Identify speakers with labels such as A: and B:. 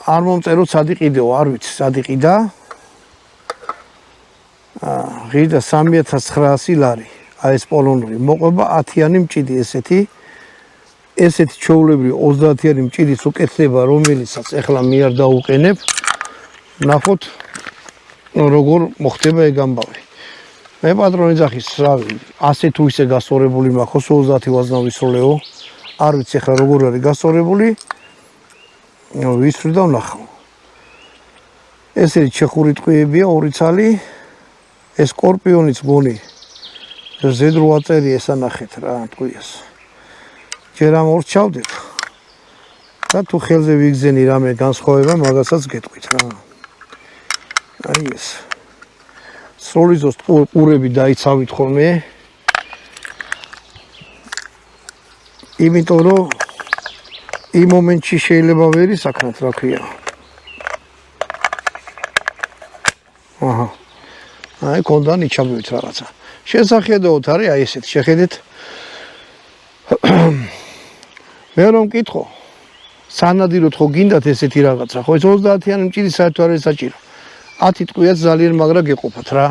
A: არ მომწერო სადი ყიდეო, არ ვიცი, სადი ყიდა. ღირდა 3900 ლარი. აი ეს პოლონური მოყვება 10-იანი მჭიდი ესეთი ჩვეულებრივი 30-იანი მჭიდის უკეთდება, რომელიცაც ახლა მე არ დაუყენებ. ნახოთ როგორ მოხდება ეგ ამბავი. მე პატრონი ძახის რავი, ასე თუ ისე გასწორებული მაქვს 30 ვაზნავის როლეო. არ ვიცი ახლა როგორ არის გასწორებული. ვისვრ და ვნახავ. ესეთი ჩეხური ტყვიებია 2 ცალი. ეს სკორპიონიც გონი ზედრო აწერი ესანახეთ რა ტყვიას. ჯერ ამ ორს ჩავდებ. და თუ ხელზე ვიგზენი რამე განსხვავება, მაგასაც გეტყვით რა. აი ეს. სროლიზოს ყურები დაიცავით ხოლმე. იმიტომ რომ იმ მომენტში შეიძლება ვერ ისაქნათ რა ქვია. აჰა. აი კონდა ნიჩაბივით რაღაცა. შესახედაოდ არის აი ესეთ შეხედეთ. მე რომ მკითხო სანადიროთ ხო გინდათ ესეთი რაღაცა ხო ეს 30-იანი მჭიდი საერთოდ არ არის საჭირო 10 ტყვიაც ძალიან მაგრა გეყოფათ რა